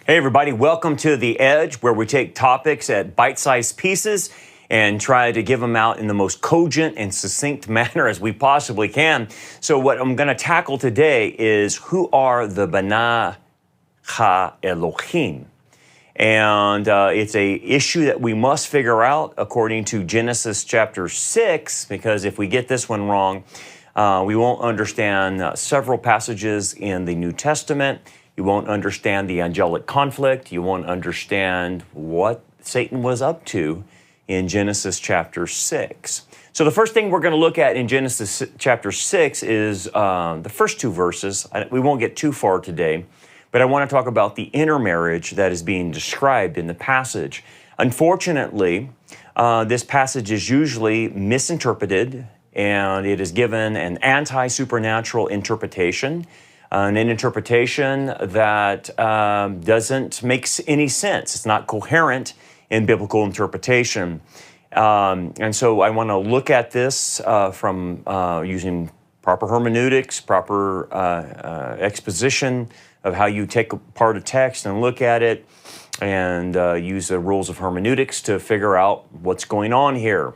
Hey everybody, welcome to The Edge, where we take topics at bite-sized pieces and try to give them out in the most cogent and succinct manner as we possibly can. So what I'm going to tackle today is who are the Bene Elohim? And it's a issue that we must figure out according to Genesis chapter 6, because if we get this one wrong, we won't understand several passages in the New Testament. You won't understand the angelic conflict. You won't understand what Satan was up to in Genesis chapter 6. So the first thing we're going to look at in Genesis chapter 6 is the first two verses. We won't get too far today, but I want to talk about the intermarriage that is being described in the passage. Unfortunately, this passage is usually misinterpreted, and it is given an anti-supernatural interpretation. An interpretation that doesn't make any sense. It's not coherent in biblical interpretation. And so I want to look at this from using proper hermeneutics, proper exposition of how you take apart a text and look at it, and use the rules of hermeneutics to figure out what's going on here.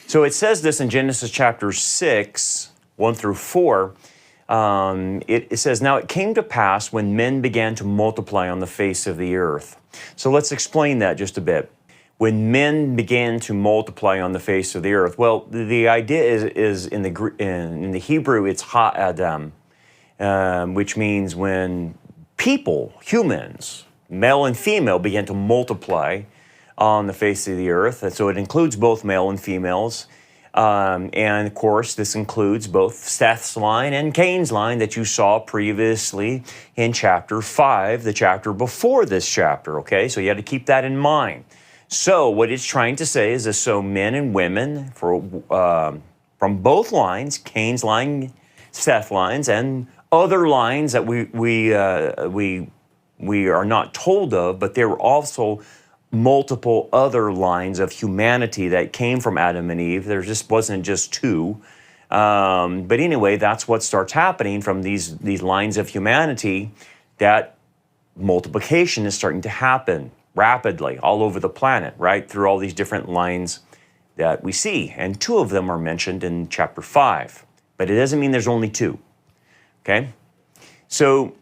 So it says this in Genesis chapter 6, 1 through 4. It says, "Now it came to pass when men began to multiply on the face of the earth." So let's explain that just a bit. When men began to multiply on the face of the earth, well, the idea is in the Hebrew, it's ha-adam, which means when people, humans, male and female, began to multiply on the face of the earth. And so it includes both male and females. And of course, this includes both Seth's line and Cain's line that you saw previously in chapter 5, the chapter before this chapter, okay? So you had to keep that in mind. So what it's trying to say is that so men and women from both lines, Cain's line, Seth lines, and other lines that we are not told of, but there were also multiple other lines of humanity that came from Adam and Eve. There just wasn't just two. But anyway, that's what starts happening from these lines of humanity. That multiplication is starting to happen rapidly all over the planet, right? Through all these different lines that we see. And two of them are mentioned in chapter 5. But it doesn't mean there's only two, okay? So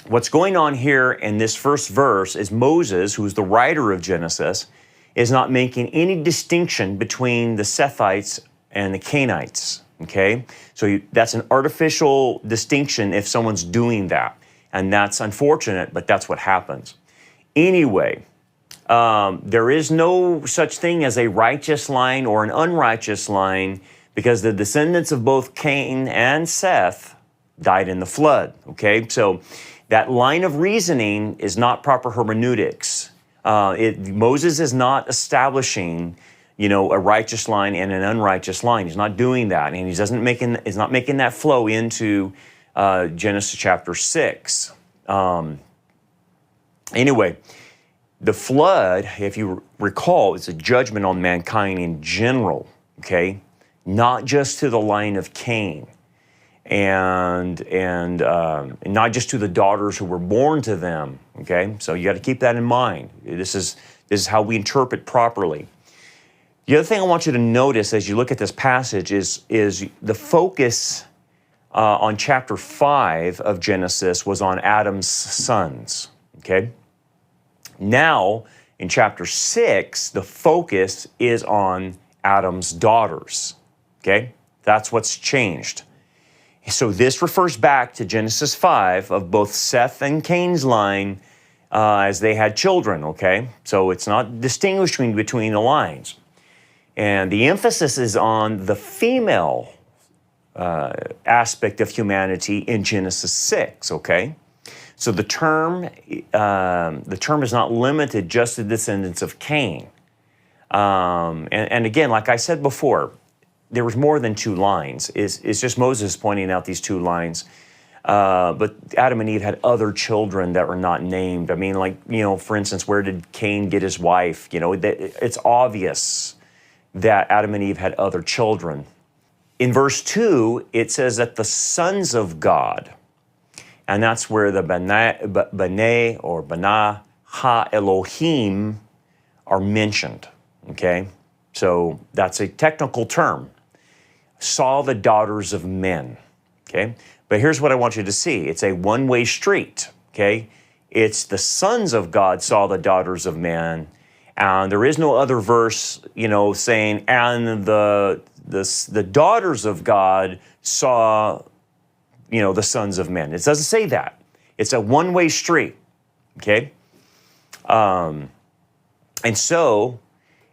what's going on here in this first verse is Moses, who's the writer of Genesis, is not making any distinction between the Sethites and the Cainites, okay? So that's an artificial distinction if someone's doing that. And that's unfortunate, but that's what happens. Anyway, there is no such thing as a righteous line or an unrighteous line, because the descendants of both Cain and Seth died in the flood, okay? So that line of reasoning is not proper hermeneutics. Moses is not establishing, a righteous line and an unrighteous line. He's not doing that, and he's not making that flow into Genesis chapter 6. Anyway, the flood, if you recall, is a judgment on mankind in general, okay? Not just to the line of Cain. And not just to the daughters who were born to them, okay? So you got to keep that in mind. This is how we interpret properly. The other thing I want you to notice as you look at this passage is the focus on chapter 5 of Genesis was on Adam's sons, okay? Now, in chapter 6, the focus is on Adam's daughters, okay? That's what's changed. So this refers back to Genesis 5 of both Seth and Cain's line as they had children, okay? So it's not distinguishing between the lines. And the emphasis is on the female aspect of humanity in Genesis 6, okay? So the term is not limited just to descendants of Cain. And again, like I said before, there was more than two lines. It's just Moses pointing out these two lines. But Adam and Eve had other children that were not named. I mean, for instance, where did Cain get his wife? It's obvious that Adam and Eve had other children. In verse 2, it says that the sons of God. And that's where the Bene or Bana Ha Elohim are mentioned, okay? So that's a technical term. Saw the daughters of men, okay? But here's what I want you to see. It's a one-way street, okay? It's the sons of God saw the daughters of men, and there is no other verse, saying, and the daughters of God saw, the sons of men. It doesn't say that. It's a one-way street, okay? And so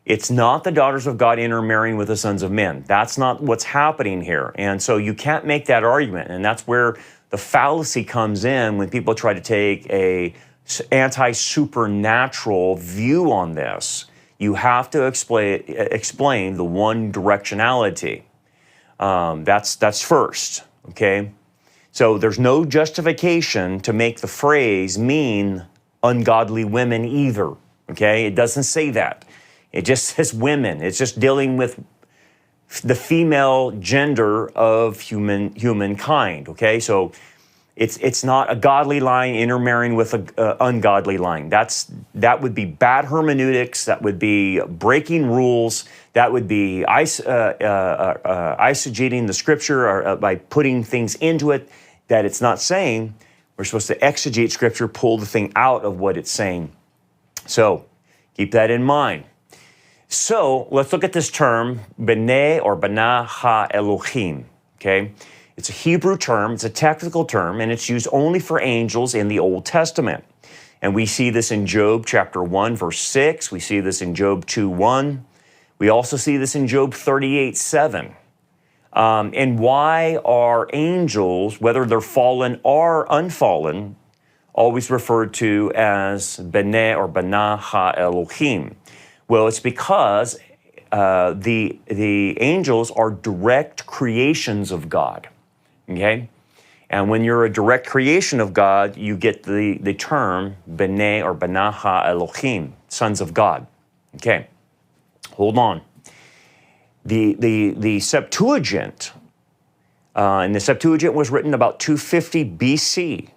it's not the daughters of God intermarrying with the sons of men. That's not what's happening here. And so you can't make that argument. And that's where the fallacy comes in when people try to take a anti-supernatural view on this. You have to explain the one directionality. That's first, okay? So there's no justification to make the phrase mean ungodly women either, okay? It doesn't say that. It just says women. It's just dealing with the female gender of humankind, okay? So it's not a godly line intermarrying with an ungodly line. That would be bad hermeneutics. That would be breaking rules. That would be eisegeting the scripture or, by putting things into it that it's not saying. We're supposed to exegete scripture, pull the thing out of what it's saying. So keep that in mind. So let's look at this term, Bene or Bana Ha Elohim, okay? It's a Hebrew term, it's a technical term, and it's used only for angels in the Old Testament. And we see this in Job chapter 1, verse 6. We see this in Job 2:1. We also see this in Job 38:7. And why are angels, whether they're fallen or unfallen, always referred to as Bene or Bana Ha Elohim? Well, it's because the angels are direct creations of God, okay? And when you're a direct creation of God, you get the term Bene or Bana Ha Elohim, sons of God, okay? Hold on. The Septuagint, and the Septuagint was written about 250 BC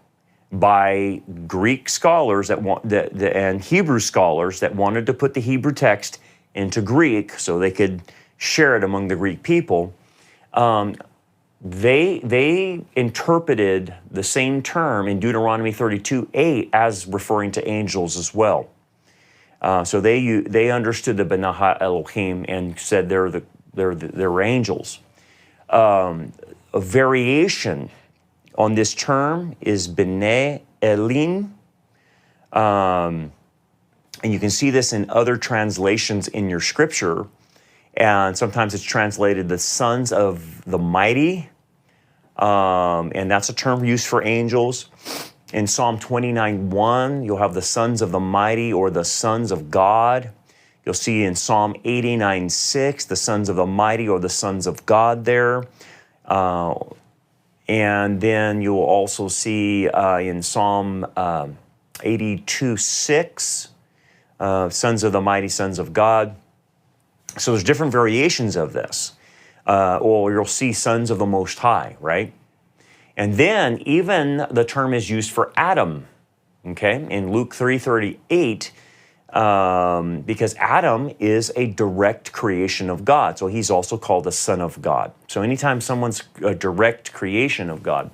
by Greek scholars and Hebrew scholars that wanted to put the Hebrew text into Greek so they could share it among the Greek people. They interpreted the same term in Deuteronomy 32:8 as referring to angels as well. So they understood the Bene Elohim and said they're angels. A variation on this term is Bene Elohim, and you can see this in other translations in your scripture, and sometimes it's translated the sons of the mighty, and that's a term used for angels. In Psalm 29:1, you'll have the sons of the mighty or the sons of God. You'll see in Psalm 89:6, the sons of the mighty or the sons of God there. And then you'll also see in Psalm 82:6, sons of the mighty, sons of God. So there's different variations of this. Or you'll see sons of the Most High, right? And then even the term is used for Adam, okay? In Luke 3:38, because Adam is a direct creation of God. So he's also called a son of God. So anytime someone's a direct creation of God,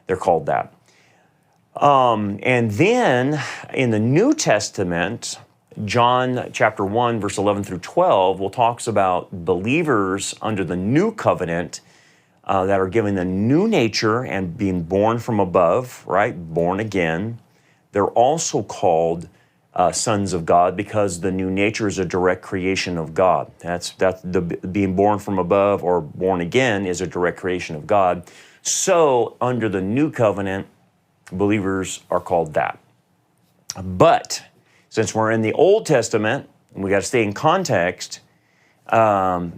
they're called that. And then in the New Testament, John chapter 1, verse 11 through 12, talks about believers under the new covenant that are given a new nature and being born from above, right? Born again. They're also called sons of God because the new nature is a direct creation of God. That's the being born from above or born again is a direct creation of God. So under the new covenant, believers are called that. But since we're in the Old Testament, and we got to stay in context, the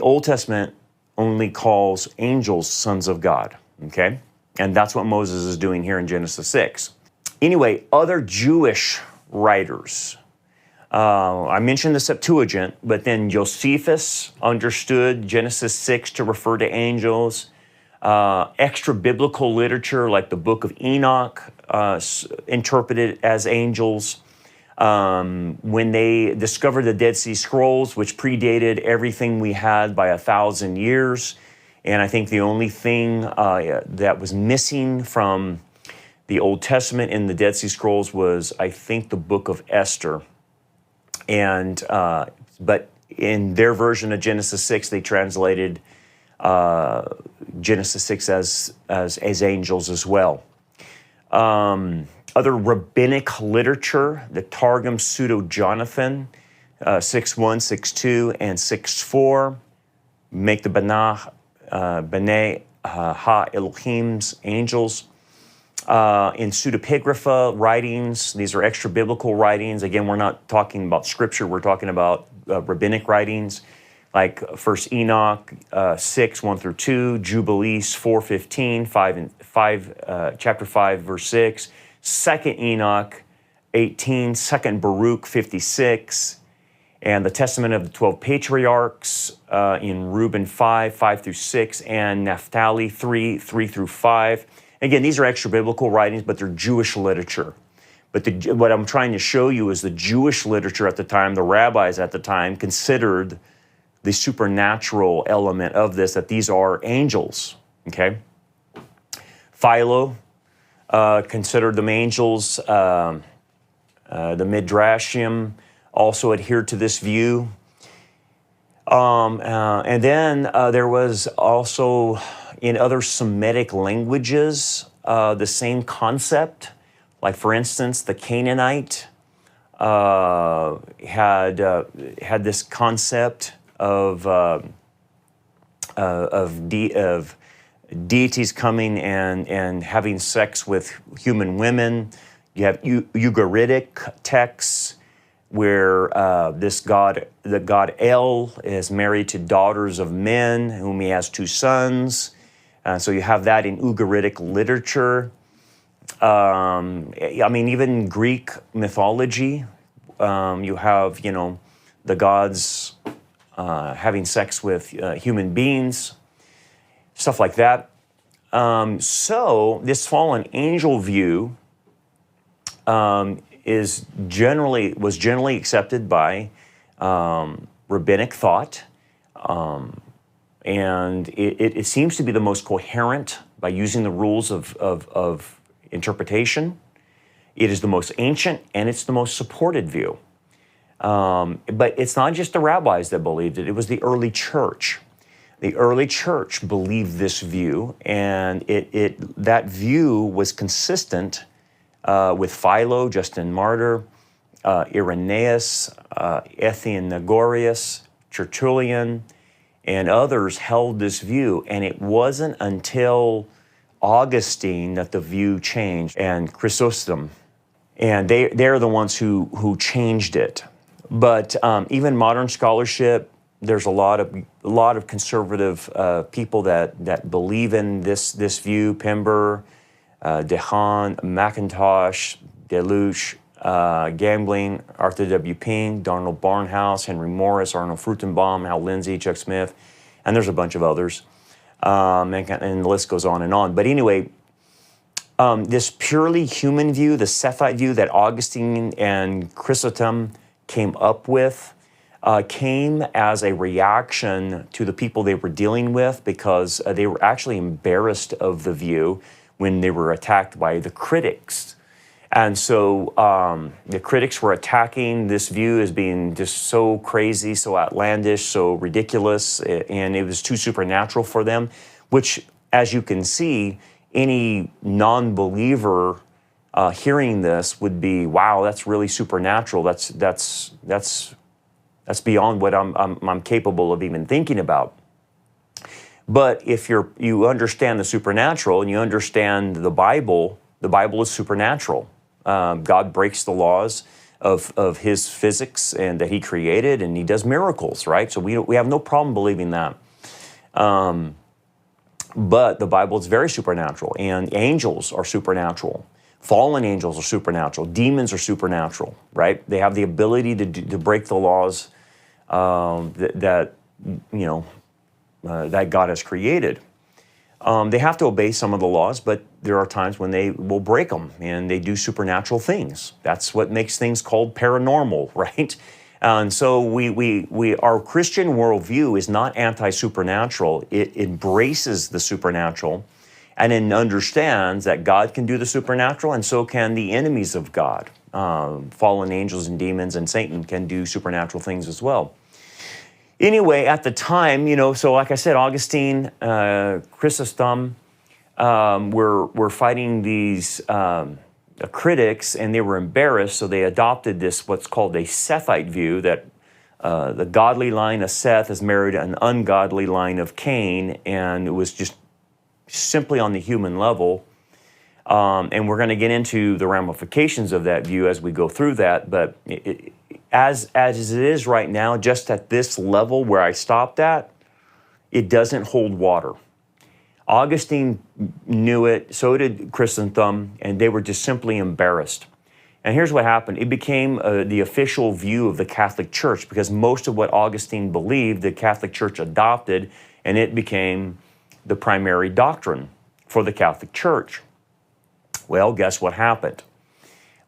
Old Testament only calls angels sons of God, okay? And that's what Moses is doing here in Genesis 6. Anyway, other Jewish writers. I mentioned the Septuagint, but then Josephus understood Genesis 6 to refer to angels. extra biblical literature like the Book of Enoch, interpreted as angels. When they discovered the Dead Sea Scrolls, which predated everything we had by 1,000 years, and I think the only thing that was missing from the Old Testament in the Dead Sea Scrolls was, I think, the Book of Esther. And but in their version of Genesis 6, they translated Genesis 6 as angels as well. Other rabbinic literature, the Targum Pseudo-Jonathan, 6.1, 6.2, and 6.4, make the Bene Elohim's angels. In pseudepigrapha writings, these are extra biblical writings. Again, we're not talking about scripture, we're talking about rabbinic writings, like First Enoch 6, 1 through 2, Jubilees 4:15, chapter 5, verse 6, Second Enoch 18, Second Baruch 56, and the Testament of the 12 Patriarchs in Reuben 5, 5 through 6, and Naphtali 3, 3 through 5. Again, these are extra biblical writings, but they're Jewish literature. But what I'm trying to show you is the Jewish literature at the time, the rabbis at the time, considered the supernatural element of this, that these are angels, okay? Philo considered them angels. The Midrashim also adhered to this view. And then there was also, in other Semitic languages, the same concept. Like, for instance, the Canaanite had this concept of deities coming and having sex with human women. You have Ugaritic texts where the god El is married to daughters of men, whom he has 2 sons. So you have that in Ugaritic literature. I mean, even Greek mythology, you have, the gods having sex with human beings, stuff like that. So this fallen angel view was generally accepted by rabbinic thought, and it seems to be the most coherent by using the rules of interpretation. It is the most ancient, and it's the most supported view. But it's not just the rabbis that believed it, it was the early church. The early church believed this view, and that view was consistent with Philo, Justin Martyr, Irenaeus, Athenagoras, Tertullian, and others held this view. And it wasn't until Augustine that the view changed, and Chrysostom. And they're the ones who changed it. But even modern scholarship, there's a lot of conservative people that believe in this view. Pember, DeHaan, McIntosh, Deluche, Gambling, Arthur W. Pink, Donald Barnhouse, Henry Morris, Arnold Fruchtenbaum, Hal Lindsey, Chuck Smith, and there's a bunch of others. And the list goes on and on. But anyway, this purely human view, the Sethite view that Augustine and Chrysostom came up with, came as a reaction to the people they were dealing with, because they were actually embarrassed of the view when they were attacked by the critics. And so the critics were attacking this view as being just so crazy, so outlandish, so ridiculous, and it was too supernatural for them, which, as you can see, any non-believer hearing this would be, wow, that's really supernatural. That's beyond what I'm capable of even thinking about. But if you understand the supernatural and you understand the Bible is supernatural. God breaks the laws of his physics and that he created, and he does miracles, right? So we have no problem believing that. But the Bible is very supernatural, and angels are supernatural. Fallen angels are supernatural. Demons are supernatural, right? They have the ability to break the laws that God has created. They have to obey some of the laws, but there are times when they will break them and they do supernatural things. That's what makes things called paranormal, right? And so our Christian worldview is not anti-supernatural. It embraces the supernatural and it understands that God can do the supernatural and so can the enemies of God. Fallen angels and demons and Satan can do supernatural things as well. Anyway, at the time, so like I said, Augustine, Chrysostom were fighting these critics, and they were embarrassed, so they adopted this, what's called a Sethite view, that the godly line of Seth is married to an ungodly line of Cain, and it was just simply on the human level. And we're going to get into the ramifications of that view as we go through that, but as it is right now, just at this level where I stopped at, it doesn't hold water. Augustine knew it, so did Chrysostom, and they were just simply embarrassed. And here's what happened. It became the official view of the Catholic Church because most of what Augustine believed, the Catholic Church adopted, and it became the primary doctrine for the Catholic Church. Well, guess what happened?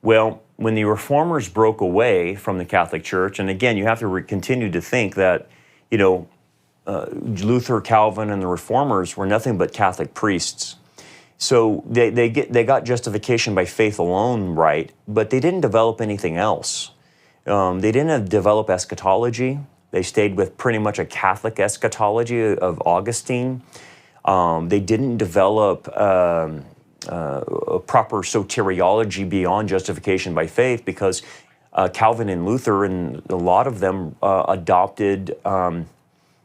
Well, when the Reformers broke away from the Catholic Church, and again, you have to continue to think that, Luther, Calvin, and the Reformers were nothing but Catholic priests. So they got justification by faith alone, right? But they didn't develop anything else. They didn't develop eschatology. They stayed with pretty much a Catholic eschatology of Augustine. They didn't develop a proper soteriology beyond justification by faith because Calvin and Luther and a lot of them adopted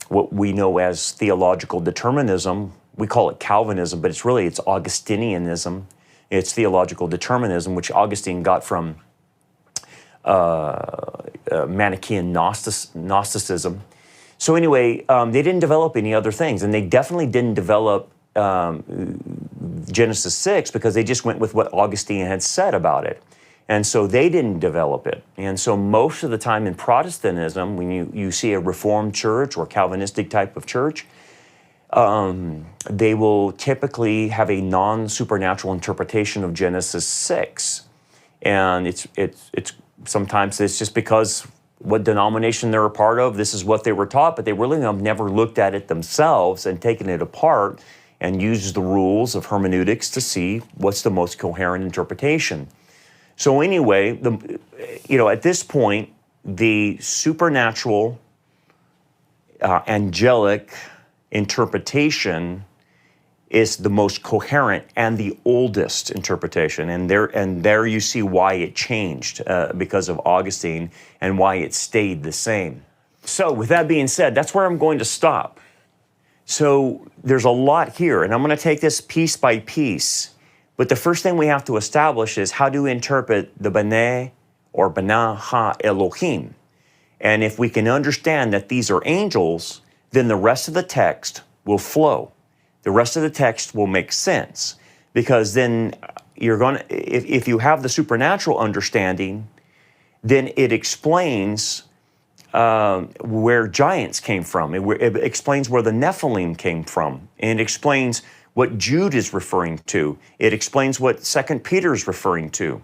what we know as theological determinism. We call it Calvinism, but it's Augustinianism. It's theological determinism, which Augustine got from Manichaean Gnosticism. So anyway, they didn't develop any other things, and they definitely didn't develop Genesis 6 because they just went with what Augustine had said about it. And so they didn't develop it. And so most of the time in Protestantism, when you see a Reformed church or Calvinistic type of church, they will typically have a non-supernatural interpretation of Genesis 6. And it's sometimes it's just because what denomination they're a part of, this is what they were taught, but they really have never looked at it themselves and taken it apart and used the rules of hermeneutics to see what's the most coherent interpretation. So anyway, at this point, the supernatural, angelic interpretation is the most coherent and the oldest interpretation. And there you see why it changed because of Augustine and why it stayed the same. So with that being said, that's where I'm going to stop. So there's a lot here, and I'm going to take this piece by piece. But the first thing we have to establish is how to interpret the Bene or Bene Elohim. And if we can understand that these are angels, then the rest of the text will flow. The rest of the text will make sense because then if you have the supernatural understanding, then it explains where giants came from. It explains where the Nephilim came from. And it explains what Jude is referring to. It explains what 2 Peter is referring to,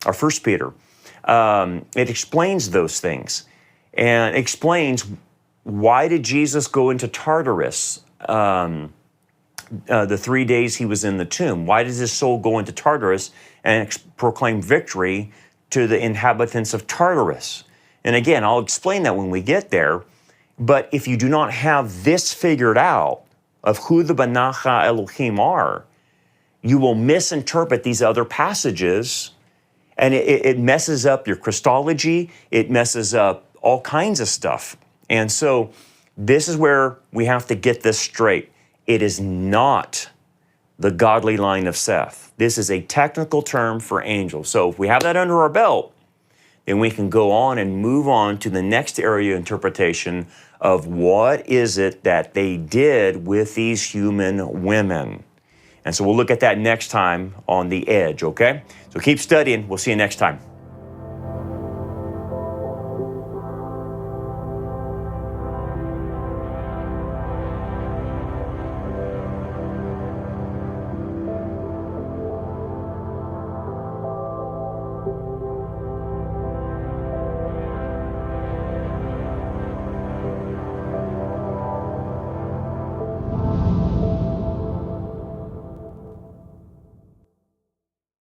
or 1 Peter. It explains those things and explains why did Jesus go into Tartarus the 3 days he was in the tomb? Why does his soul go into Tartarus and proclaim victory to the inhabitants of Tartarus? And again, I'll explain that when we get there. But if you do not have this figured out of who the Bene Elohim are, you will misinterpret these other passages, and it messes up your Christology. It messes up all kinds of stuff. And so this is where we have to get this straight. It is not the godly line of Seth. This is a technical term for angels. So if we have that under our belt, then we can go on and move on to the next area of interpretation of what is it that they did with these human women. And so we'll look at that next time on The Edge, okay? So keep studying. We'll see you next time.